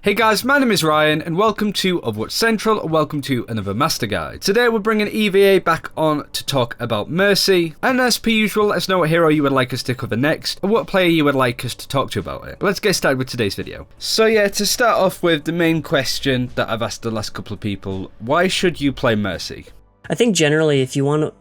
Hey guys, my name is Ryan and welcome to Overwatch Central and welcome to another Master Guide. Today we're bringing EeveeA back on to talk about Mercy, and as per usual, let us know what hero you would like us to cover next or what player you would like us to talk to about it. But let's get started with today's video. So yeah, to start off with the main question that I've asked the last couple of people, why should you play Mercy? I think generally if you want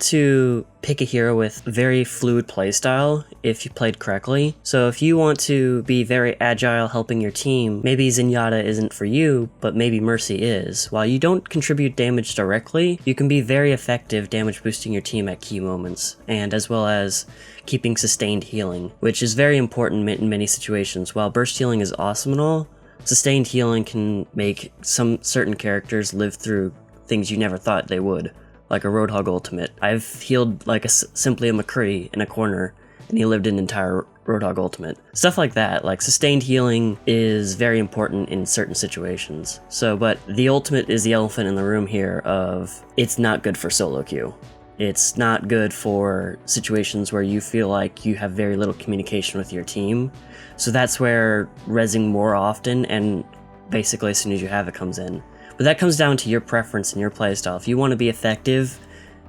to pick a hero with very fluid playstyle, if you played correctly, so if you want to be very agile helping your team, maybe Zenyatta isn't for you, but maybe Mercy is. While you don't contribute damage directly, you can be very effective damage boosting your team at key moments, and as well as keeping sustained healing, which is very important in many situations. While burst healing is awesome and all, sustained healing can make some certain characters live through things you never thought they would, like a Roadhog ultimate. I've healed like simply a McCree in a corner, and he lived an entire Roadhog ultimate. Stuff like that, like sustained healing is very important in certain situations. So, but the ultimate is the elephant in the room here of, it's not good for solo queue. It's not good for situations where you feel like you have very little communication with your team. So that's where rezzing more often and basically as soon as you have it comes in. But that comes down to your preference and your playstyle. If you want to be effective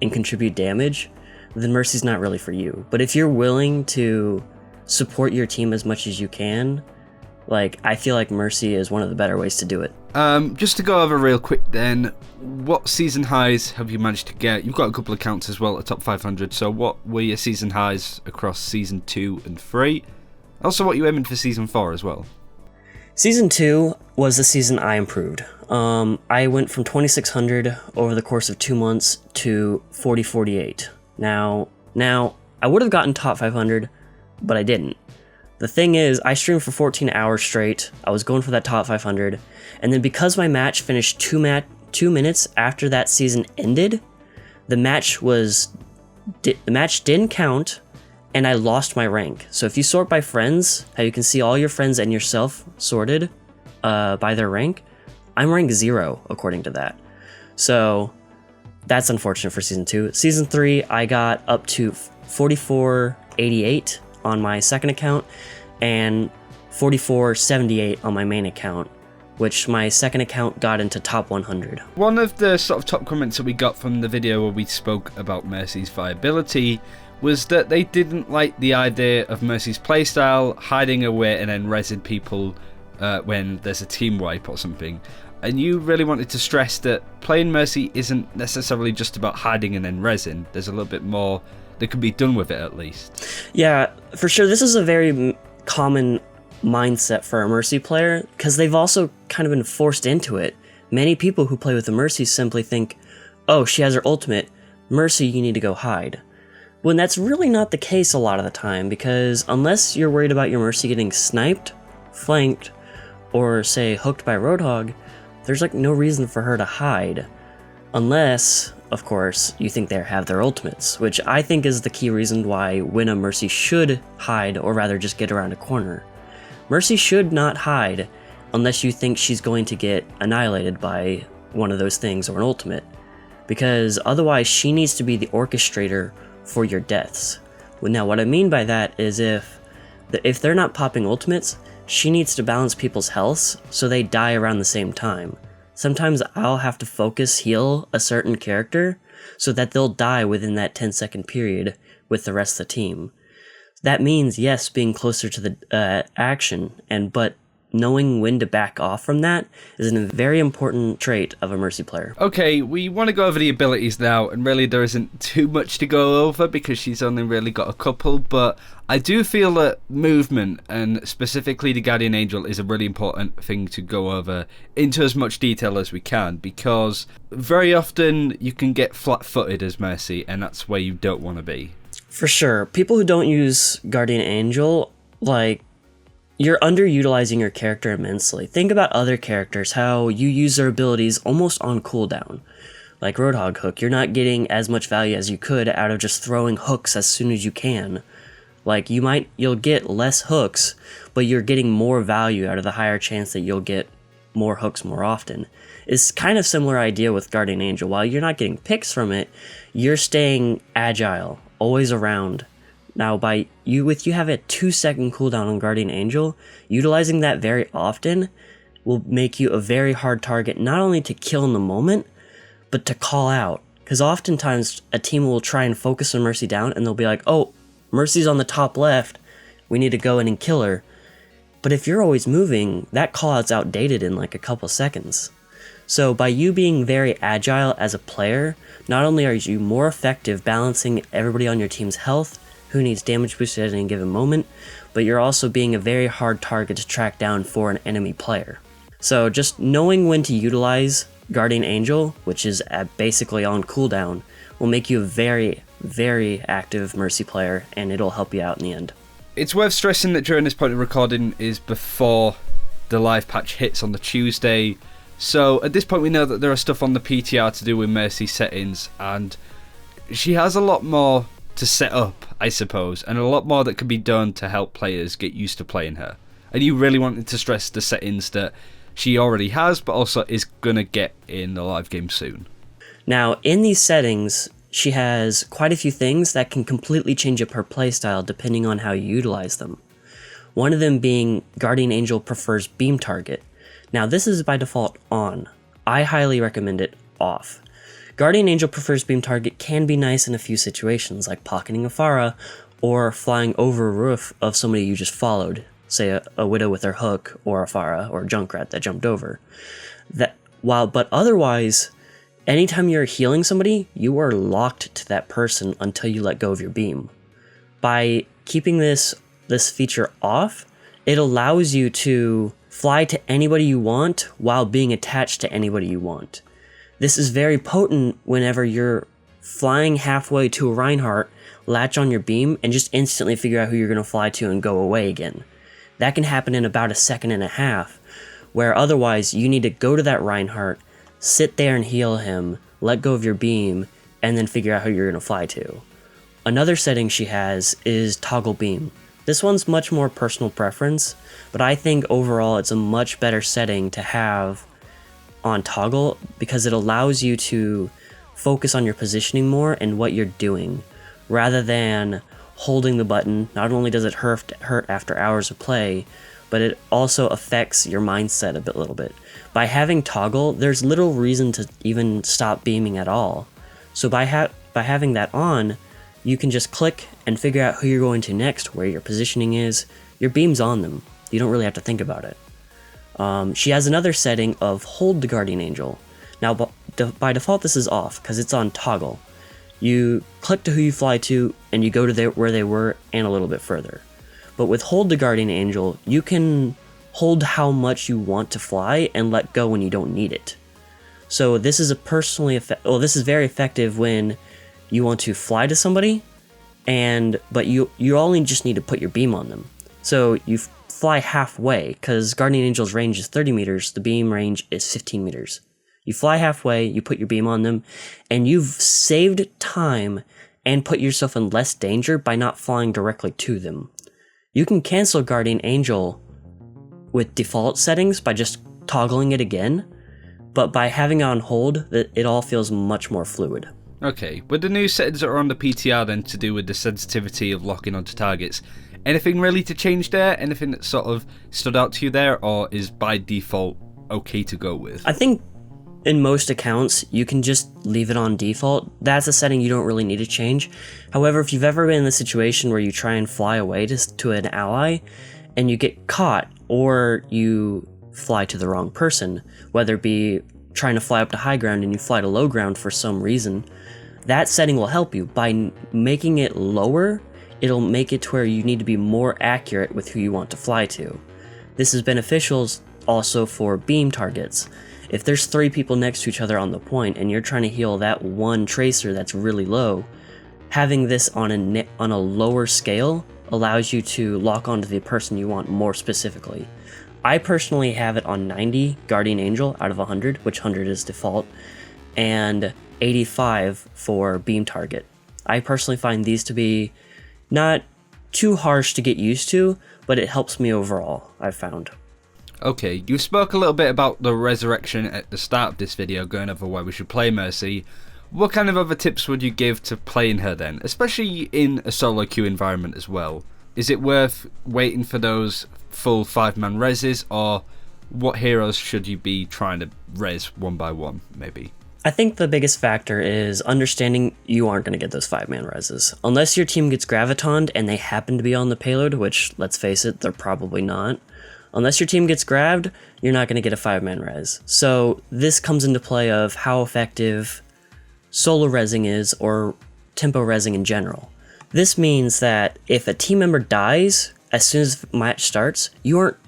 and contribute damage, then Mercy's not really for you. But if you're willing to support your team as much as you can, like, I feel like Mercy is one of the better ways to do it. Just to go over real quick then, what season highs have you managed to get? You've got a couple of accounts as well at top 500, so what were your season highs across season 2 and 3? Also, what you aiming for season 4 as well? Season 2 was the season I improved. I went from 2600 over the course of 2 months to 4048. Now I would have gotten top 500, but I didn't. The thing is, I streamed for 14 hours straight. I was going for that top 500, and then because my match finished 2 minutes after that season ended, the match didn't count, and I lost my rank. So if you sort by friends, how you can see all your friends and yourself sorted by their rank, I'm rank 0 according to that. So that's unfortunate for season 2. Season 3, I got up to 4488 on my second account and 4478 on my main account, which my second account got into top 100. One of the sort of top comments that we got from the video where we spoke about Mercy's viability was that they didn't like the idea of Mercy's playstyle, hiding away and then rezzing people when there's a team wipe or something. And you really wanted to stress that playing Mercy isn't necessarily just about hiding and then rezzing. There's a little bit more that can be done with it, at least. Yeah, for sure. This is a very common mindset for a Mercy player, because they've also kind of been forced into it. Many people who play with the Mercy simply think, oh, she has her ultimate, Mercy, you need to go hide. When that's really not the case a lot of the time, because unless you're worried about your Mercy getting sniped, flanked, or say hooked by Roadhog, there's like no reason for her to hide. Unless, of course, you think they have their ultimates, which I think is the key reason why when a Mercy should hide, or rather just get around a corner. Mercy should not hide unless you think she's going to get annihilated by one of those things or an ultimate, because otherwise she needs to be the orchestrator for your deaths. Now what I mean by that is if they're not popping ultimates, she needs to balance people's healths so they die around the same time. Sometimes I'll have to focus heal a certain character so that they'll die within that 10-second period with the rest of the team. That means, yes, being closer to the action, but knowing when to back off from that is a very important trait of a Mercy player. Okay, we want to go over the abilities now, and really there isn't too much to go over because she's only really got a couple, but I do feel that movement, and specifically the Guardian Angel, is a really important thing to go over into as much detail as we can, because very often you can get flat-footed as Mercy, and that's where you don't want to be. For sure. People who don't use Guardian Angel, like, you're underutilizing your character immensely. Think about other characters, how you use their abilities almost on cooldown. Like Roadhog Hook, you're not getting as much value as you could out of just throwing hooks as soon as you can. Like, you'll get less hooks, but you're getting more value out of the higher chance that you'll get more hooks more often. It's kind of similar idea with Guardian Angel. While you're not getting picks from it, you're staying agile, always around. Now, if you have a 2-second cooldown on Guardian Angel, utilizing that very often will make you a very hard target, not only to kill in the moment, but to call out. Because oftentimes a team will try and focus on Mercy down and they'll be like, oh, Mercy's on the top left, we need to go in and kill her. But if you're always moving, that call out's outdated in like a couple seconds. So by you being very agile as a player, not only are you more effective balancing everybody on your team's health, who needs damage boosted at any given moment, but you're also being a very hard target to track down for an enemy player. So just knowing when to utilize Guardian Angel, which is basically on cooldown, will make you a very, very active Mercy player, and it'll help you out in the end. It's worth stressing that during this point of recording is before the live patch hits on the Tuesday, so at this point we know that there are stuff on the PTR to do with Mercy's settings, and she has a lot more to set up, I suppose, and a lot more that can be done to help players get used to playing her. And you really wanted to stress the settings that she already has, but also is going to get in the live game soon. Now, in these settings, she has quite a few things that can completely change up her playstyle depending on how you utilize them. One of them being Guardian Angel prefers beam target. Now, this is by default on. I highly recommend it off. Guardian Angel prefers beam target can be nice in a few situations, like pocketing a Pharah or flying over a roof of somebody you just followed, say a Widow with her hook, or a Pharah, or a Junkrat that jumped over. But otherwise, anytime you're healing somebody, you are locked to that person until you let go of your beam. By keeping this feature off, it allows you to fly to anybody you want while being attached to anybody you want. This is very potent whenever you're flying halfway to a Reinhardt, latch on your beam, and just instantly figure out who you're going to fly to and go away again. That can happen in about a second and a half, where otherwise you need to go to that Reinhardt, sit there and heal him, let go of your beam, and then figure out who you're going to fly to. Another setting she has is toggle beam. This one's much more personal preference, but I think overall it's a much better setting to have on toggle because it allows you to focus on your positioning more and what you're doing, rather than holding the button. Not only does it hurt after hours of play, but it also affects your mindset a little bit. By having toggle, there's little reason to even stop beaming at all. So by having that on, you can just click and figure out who you're going to next, where your positioning is. Your beam's on them. You don't really have to think about it. She has another setting of hold the Guardian Angel. Now, by default, this is off because it's on toggle. You click to who you fly to, and you go to where they were and a little bit further. But with hold the Guardian Angel, you can hold how much you want to fly and let go when you don't need it. So this is this is very effective when you want to fly to somebody, but you only just need to put your beam on them. So you fly halfway, because Guardian Angel's range is 30 meters, the beam range is 15 meters. You fly halfway, you put your beam on them, and you've saved time and put yourself in less danger by not flying directly to them. You can cancel Guardian Angel with default settings by just toggling it again, but by having it on hold, it all feels much more fluid. Okay, with the new settings that are on the PTR then to do with the sensitivity of locking onto targets, anything really to change there? Anything that sort of stood out to you there, or is by default okay to go with? I think in most accounts, you can just leave it on default. That's a setting you don't really need to change. However, if you've ever been in a situation where you try and fly away to an ally, and you get caught, or you fly to the wrong person, whether it be trying to fly up to high ground and you fly to low ground for some reason, that setting will help you. By making it lower, it'll make it to where you need to be more accurate with who you want to fly to. This is beneficial also for beam targets. If there's 3 people next to each other on the point and you're trying to heal that one tracer that's really low, having this on a lower scale allows you to lock onto the person you want more specifically. I personally have it on 90 Guardian Angel out of 100, which 100 is default, and 85 for beam target. I personally find these to be not too harsh to get used to, but it helps me overall, I've found. Okay, you spoke a little bit about the resurrection at the start of this video, going over why we should play Mercy. What kind of other tips would you give to playing her then, especially in a solo queue environment as well? Is it worth waiting for those full 5-man reses, or what heroes should you be trying to res one by one, maybe? I think the biggest factor is understanding you aren't going to get those 5-man reses. Unless your team gets gravitoned and they happen to be on the payload, which, let's face it, they're probably not. Unless your team gets grabbed, you're not going to get a 5-man res. So this comes into play of how effective solo resing is, or tempo resing in general. This means that if a team member dies as soon as the match starts,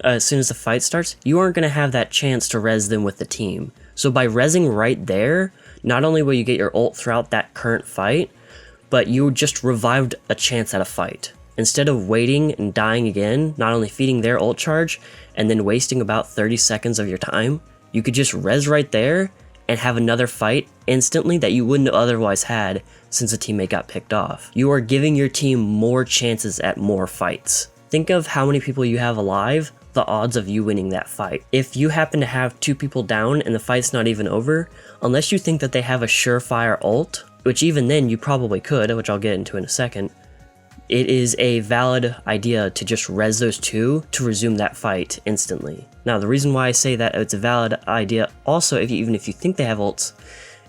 as soon as the fight starts, you aren't going to have that chance to res them with the team. So by resing right there, not only will you get your ult throughout that current fight, but you just revived a chance at a fight. Instead of waiting and dying again, not only feeding their ult charge, and then wasting about 30 seconds of your time, you could just res right there and have another fight instantly that you wouldn't have otherwise had since a teammate got picked off. You are giving your team more chances at more fights. Think of how many people you have alive, the odds of you winning that fight. If you happen to have 2 people down and the fight's not even over, unless you think that they have a surefire ult, which even then you probably could, which I'll get into in a second, it is a valid idea to just res those 2 to resume that fight instantly. Now, the reason why I say that it's a valid idea also, even if you think they have ults,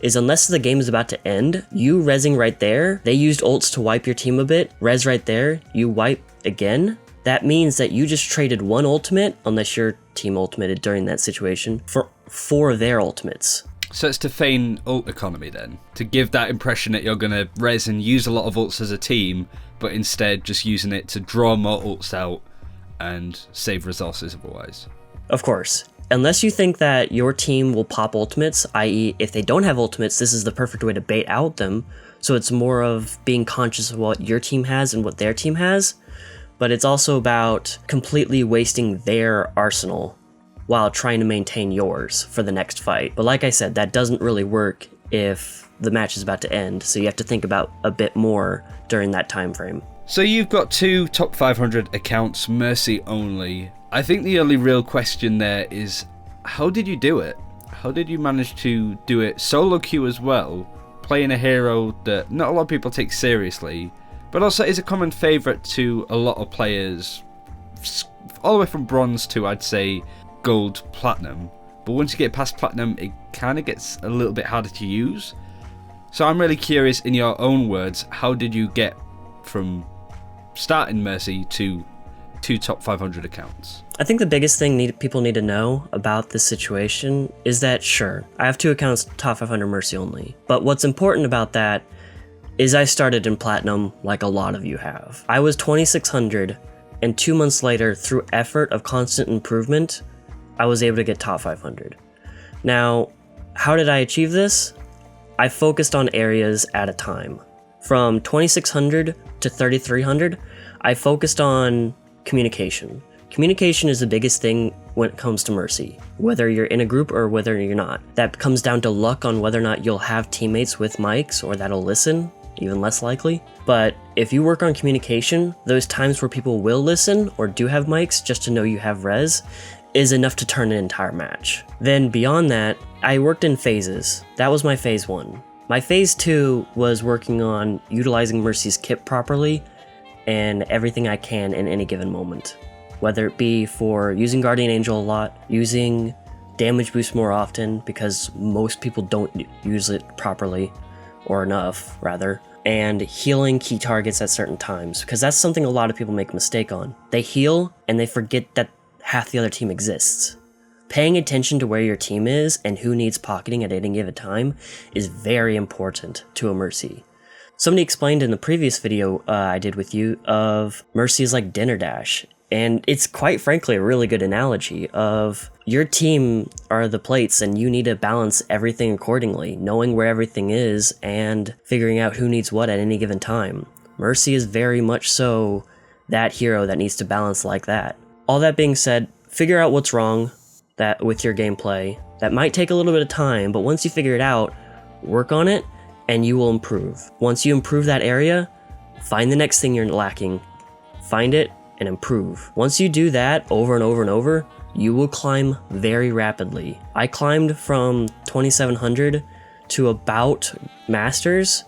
is unless the game is about to end, you resing right there, they used ults to wipe your team a bit, res right there, you wipe again. That means that you just traded 1 ultimate, unless your team ultimated during that situation, for 4 of their ultimates. So it's to feign ult economy then? To give that impression that you're going to res and use a lot of ults as a team, but instead just using it to draw more ults out and save resources otherwise? Of course. Unless you think that your team will pop ultimates, i.e. if they don't have ultimates, this is the perfect way to bait out them, so it's more of being conscious of what your team has and what their team has, but it's also about completely wasting their arsenal while trying to maintain yours for the next fight. But like I said, that doesn't really work if the match is about to end, so you have to think about a bit more during that time frame. So you've got 2 top 500 accounts, Mercy only. I think the only real question there is, how did you do it? How did you manage to do it solo queue as well, playing a hero that not a lot of people take seriously, but also is a common favourite to a lot of players, all the way from bronze to, I'd say, gold, platinum. But once you get past platinum, it kind of gets a little bit harder to use. So I'm really curious, in your own words, how did you get from starting Mercy to 2 top 500 accounts? I think the biggest thing people need to know about this situation is that, sure, I have 2 accounts top 500 Mercy only, but what's important about that is I started in platinum like a lot of you have. I was 2600, and 2 months later, through effort of constant improvement, I was able to get top 500. Now, how did I achieve this? I focused on areas at a time. From 2600 to 3300, I focused on communication. Communication is the biggest thing when it comes to Mercy, whether you're in a group or whether you're not. That comes down to luck on whether or not you'll have teammates with mics or that'll listen, even less likely. But if you work on communication, those times where people will listen or do have mics just to know you have res is enough to turn an entire match. Then beyond that, I worked in phases. That was my phase 1. My phase 2 was working on utilizing Mercy's kit properly and everything I can in any given moment. Whether it be for using Guardian Angel a lot, using damage boost more often because most people don't use it properly, or enough rather, and healing key targets at certain times, because that's something a lot of people make a mistake on. They heal and they forget that half the other team exists. Paying attention to where your team is and who needs pocketing at any given time is very important to a Mercy. Somebody explained in the previous video I did with you of Mercy is like dinner dash, and it's quite frankly a really good analogy of your team are the plates and you need to balance everything accordingly, knowing where everything is and figuring out who needs what at any given time. Mercy is very much so that hero that needs to balance like that. All that being said, figure out what's wrong with your gameplay. That might take a little bit of time, but once you figure it out, work on it and you will improve. Once you improve that area, find the next thing you're lacking, find it and improve. Once you do that over and over and over, you will climb very rapidly. I climbed from 2700 to about Masters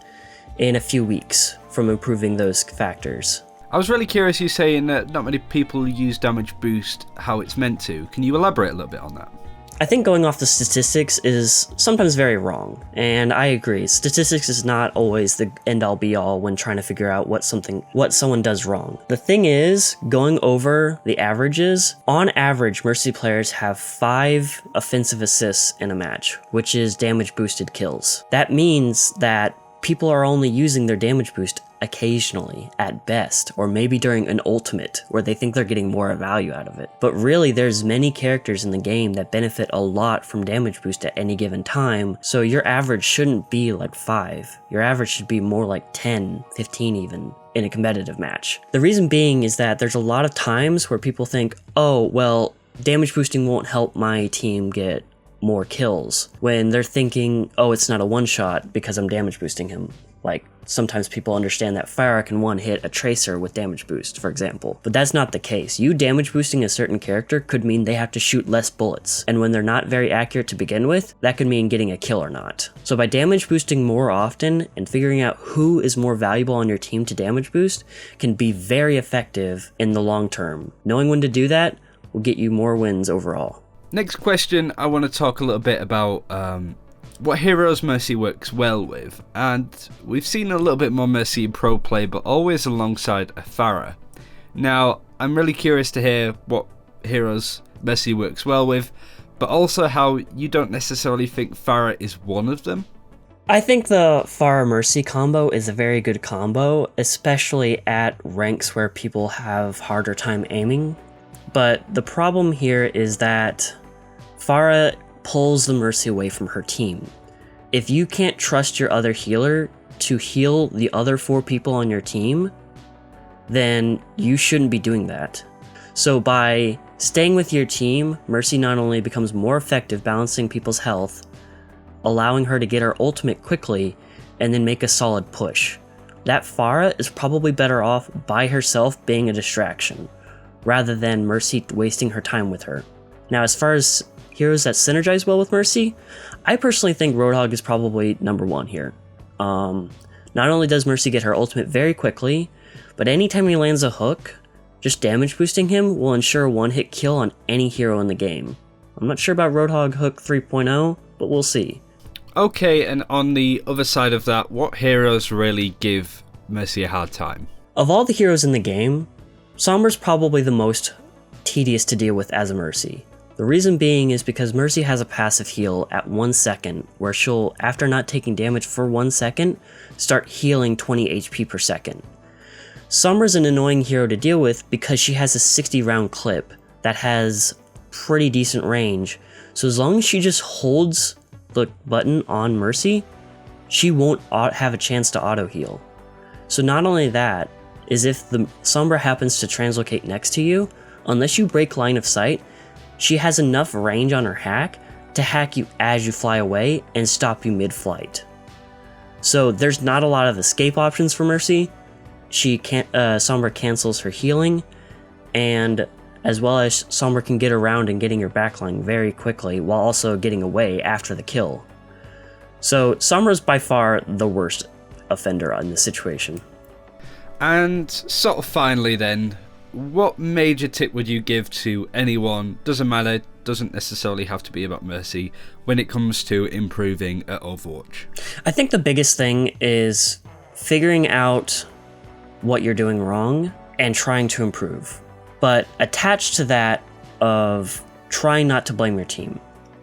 in a few weeks from improving those factors. I was really curious, you saying that not many people use damage boost how it's meant to. Can you elaborate a little bit on that? I think going off the statistics is sometimes very wrong, and I agree. Statistics is not always the end-all be-all when trying to figure out what someone does wrong. The thing is, going over the averages, on average, Mercy players have 5 offensive assists in a match, which is damage boosted kills. That means that people are only using their damage boost occasionally, at best, or maybe during an ultimate, where they think they're getting more value out of it. But really, there's many characters in the game that benefit a lot from damage boost at any given time, so your average shouldn't be like 5. Your average should be more like 10, 15 even, in a competitive match. The reason being is that there's a lot of times where people think, oh, well, damage boosting won't help my team get more kills, when they're thinking, oh, it's not a one-shot because I'm damage boosting him. Like, sometimes people understand that Pharah can one-hit a Tracer with damage boost, for example. But that's not the case. You damage boosting a certain character could mean they have to shoot less bullets, and when they're not very accurate to begin with, that could mean getting a kill or not. So by damage boosting more often, and figuring out who is more valuable on your team to damage boost, can be very effective in the long term. Knowing when to do that will get you more wins overall. Next question, I want to talk a little bit about what heroes Mercy works well with, and we've seen a little bit more Mercy in pro play, but always alongside a Pharah. Now, I'm really curious to hear what heroes Mercy works well with, but also how you don't necessarily think Pharah is one of them. I think the Pharah Mercy combo is a very good combo, especially at ranks where people have harder time aiming. But the problem here is that Pharah pulls the Mercy away from her team. If you can't trust your other healer to heal the other 4 people on your team, then you shouldn't be doing that. So by staying with your team, Mercy not only becomes more effective balancing people's health, allowing her to get her ultimate quickly, and then make a solid push. That Pharah is probably better off by herself being a distraction, rather than Mercy wasting her time with her. Now, as far as heroes that synergize well with Mercy, I personally think Roadhog is probably number 1 here. Not only does Mercy get her ultimate very quickly, but anytime he lands a hook, just damage boosting him will ensure a one-hit kill on any hero in the game. I'm not sure about Roadhog Hook 3.0, but we'll see. Okay, and on the other side of that, what heroes really give Mercy a hard time? Of all the heroes in the game, Sombra's probably the most tedious to deal with as a Mercy. The reason being is because Mercy has a passive heal at 1 second, where she'll, after not taking damage for 1 second, start healing 20 HP per second. Sombra's an annoying hero to deal with because she has a 60 round clip that has pretty decent range, so as long as she just holds the button on Mercy, she won't have a chance to auto heal. So not only that, is if the Sombra happens to translocate next to you, unless you break line of sight, she has enough range on her hack to hack you as you fly away and stop you mid-flight. So there's not a lot of escape options for Mercy. Sombra cancels her healing, and as well as Sombra can get around and getting your backline very quickly while also getting away after the kill. So Sombra's by far the worst offender in this situation. And sort of finally then, what major tip would you give to anyone, doesn't matter, doesn't necessarily have to be about Mercy, when it comes to improving at Overwatch? I think the biggest thing is figuring out what you're doing wrong and trying to improve. But attached to that of trying not to blame your team.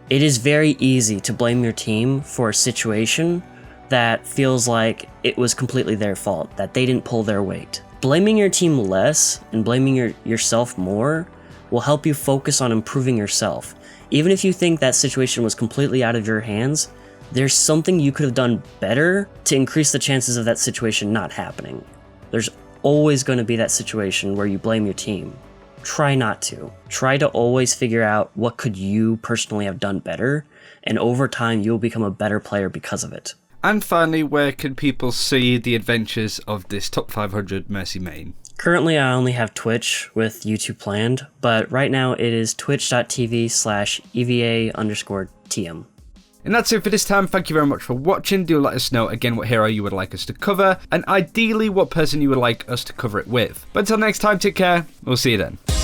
It is very easy to blame your team for a situation that feels like it was completely their fault, that they didn't pull their weight. Blaming your team less and blaming yourself more will help you focus on improving yourself. Even if you think that situation was completely out of your hands, there's something you could have done better to increase the chances of that situation not happening. There's always going to be that situation where you blame your team. Try not to. Try to always figure out what could you personally have done better, and over time you'll become a better player because of it. And finally, where can people see the adventures of this top 500 Mercy main? Currently, I only have Twitch with YouTube planned, but right now it is twitch.tv/EeveeA_TM. And that's it for this time. Thank you very much for watching. Do let us know again what hero you would like us to cover, and ideally what person you would like us to cover it with. But until next time, take care. We'll see you then.